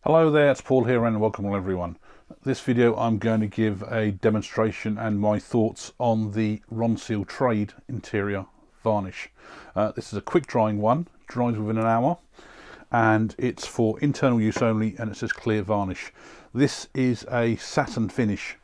Hello there, it's Paul here and welcome everyone. This video I'm going to give a demonstration and my thoughts on the Ronseal Trade interior varnish. This is a quick drying one, dries within an hour, and it's for internal use only, and it says clear varnish. This is a satin finish.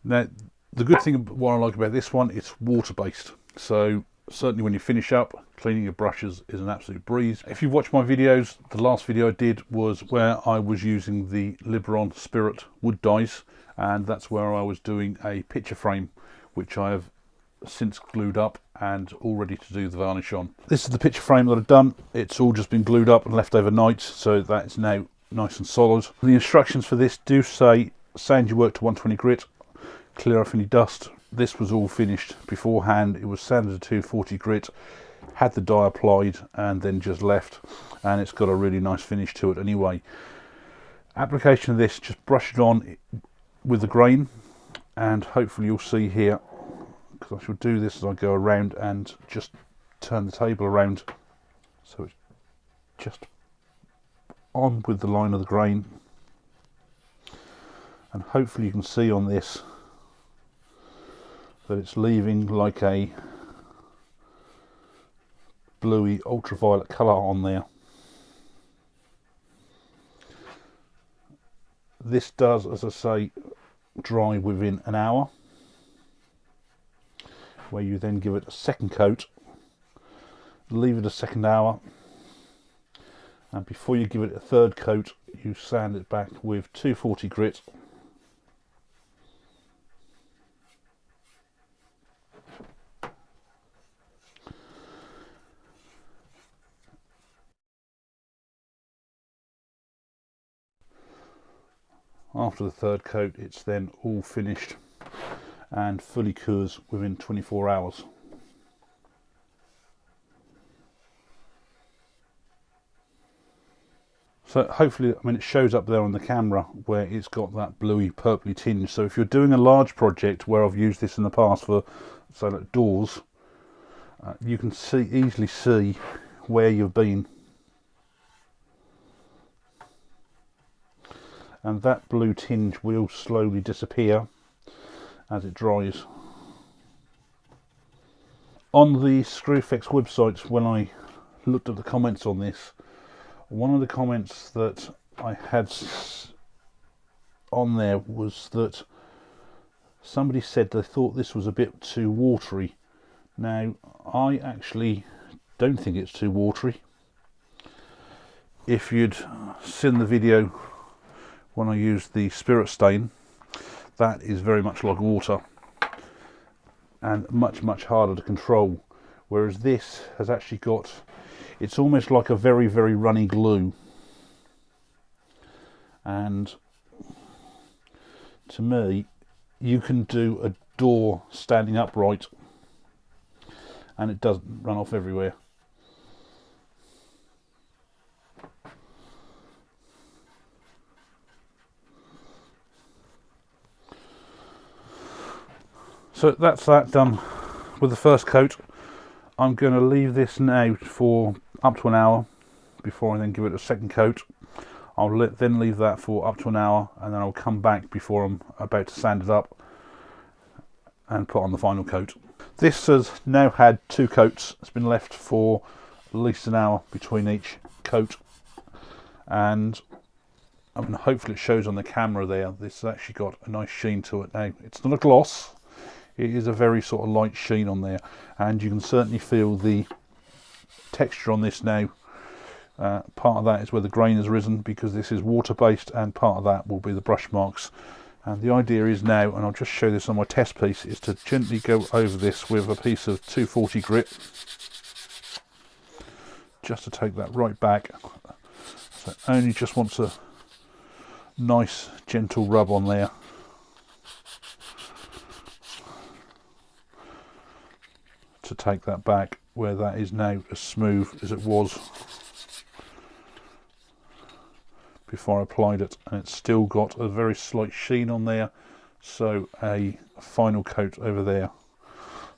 Now the good thing, what I like about this one, it's water based, so certainly when you finish up, cleaning your brushes is an absolute breeze. If you've watched my videos, the last video I did was where I was using the Liberon Spirit wood dies, and that's where I was doing a picture frame which I have since glued up and all ready to do the varnish on. This is the picture frame that I've done. It's all just been glued up and left overnight, so that is now nice and solid. The instructions for this do say sand your work to 120 grit, clear off any dust. This was all finished beforehand. It was sanded to 240 grit, had the dye applied and then just left, and it's got a really nice finish to it anyway. Application of this, just brush it on with the grain, and hopefully you'll see here, because I shall do this as I go around and just turn the table around so it's just on with the line of the grain, and hopefully you can see on this that it's leaving like a bluey ultraviolet colour on there. This does, as I say, dry within an hour, where you then give it a second coat, leave it a second hour, and before you give it a third coat you sand it back with 240 grit. After the third coat, it's then all finished and fully cures within 24 hours. So hopefully, I mean, it shows up there on the camera where it's got that bluey purpley tinge. So if you're doing a large project, where I've used this in the past for, say, like doors, you can easily see where you've been. And that blue tinge will slowly disappear as it dries. On the Screwfix website, when I looked at the comments on this, one of the comments that I had on there was that somebody said they thought this was a bit too watery. Now, I actually don't think it's too watery. If you'd seen the video when I used the Spirit stain, that is very much like water and much harder to control, whereas this has actually got, it's almost like a very runny glue, and to me, you can do a door standing upright and it doesn't run off everywhere. So that's that done with the first coat. I'm going to leave this now for up to an hour before I then give it a second coat. I'll then leave that for up to an hour, and then I'll come back before I'm about to sand it up and put on the final coat. This has now had two coats. It's been left for at least an hour between each coat, and I mean, hopefully it shows on the camera there. This has actually got a nice sheen to it now. It's not a gloss. It is a very sort of light sheen on there, and you can certainly feel the texture on this now. Part of that is where the grain has risen, because this is water based, and part of that will be the brush marks. And the idea is now, and I'll just show this on my test piece, is to gently go over this with a piece of 240 grit, just to take that right back. So it only just wants a nice gentle rub on there. To take that back where that is now as smooth as it was before I applied it, and it's still got a very slight sheen on there, so a final coat over there.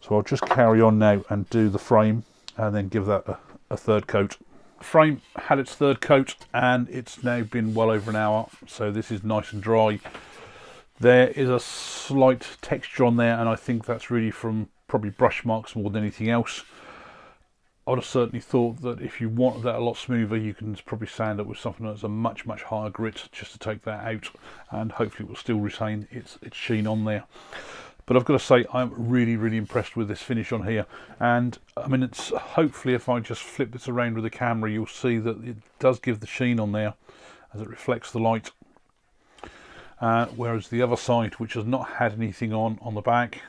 So I'll just carry on now and do the frame and then give that a third coat. frame had its third coat and it's now been well over an hour, so this is nice and dry. There is a slight texture on there, and I think that's really from probably brush marks more than anything else. I'd have certainly thought that if you wanted that a lot smoother, you can probably sand it with something that's a much higher grit just to take that out, and hopefully it will still retain its sheen on there. But I've got to say, I'm really impressed with this finish on here. And I mean, it's hopefully, if I just flip this around with the camera, you'll see that it does give the sheen on there as it reflects the light. Whereas the other side, which has not had anything on the back,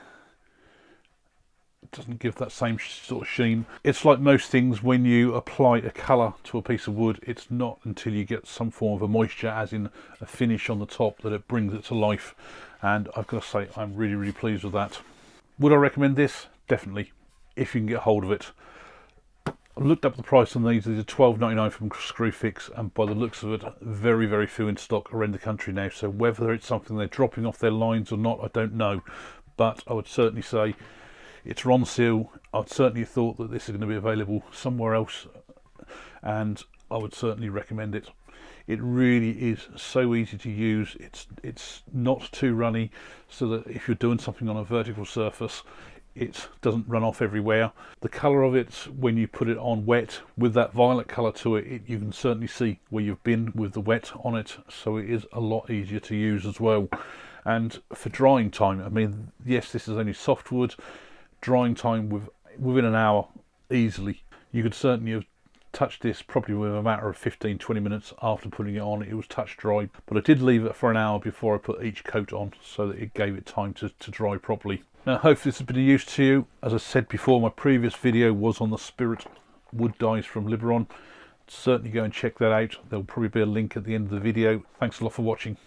it doesn't give that same sort of sheen. It's like most things, when you apply a colour to a piece of wood, it's not until you get some form of a moisture, as in a finish on the top, that it brings it to life. And I've got to say, I'm really pleased with that. Would I recommend this? Definitely, if you can get hold of it. I looked up the price on these. These are $12.99 from Screwfix, and by the looks of it, very few in stock around the country now. So whether it's something they're dropping off their lines or not, I don't know. But I would certainly say it's Ronseal. I'd certainly thought that this is going to be available somewhere else, and I would certainly recommend it. It really is so easy to use. It's not too runny, so that if you're doing something on a vertical surface, it doesn't run off everywhere. The colour of it, when you put it on wet with that violet colour to it, you can certainly see where you've been with the wet on it, so it is a lot easier to use as well. And for drying time, I mean, yes, this is only softwood. Drying time within an hour easily. You could certainly have touched this probably within a matter of 15-20 minutes after putting it on. It was touch dry, but I did leave it for an hour before I put each coat on, so that it gave it time to dry properly. Now, hopefully this has been of use to you. As I said before, my previous video was on the Spirit wood dyes from Liberon. Certainly go and check that out. There'll probably be a link at the end of the video. Thanks a lot for watching.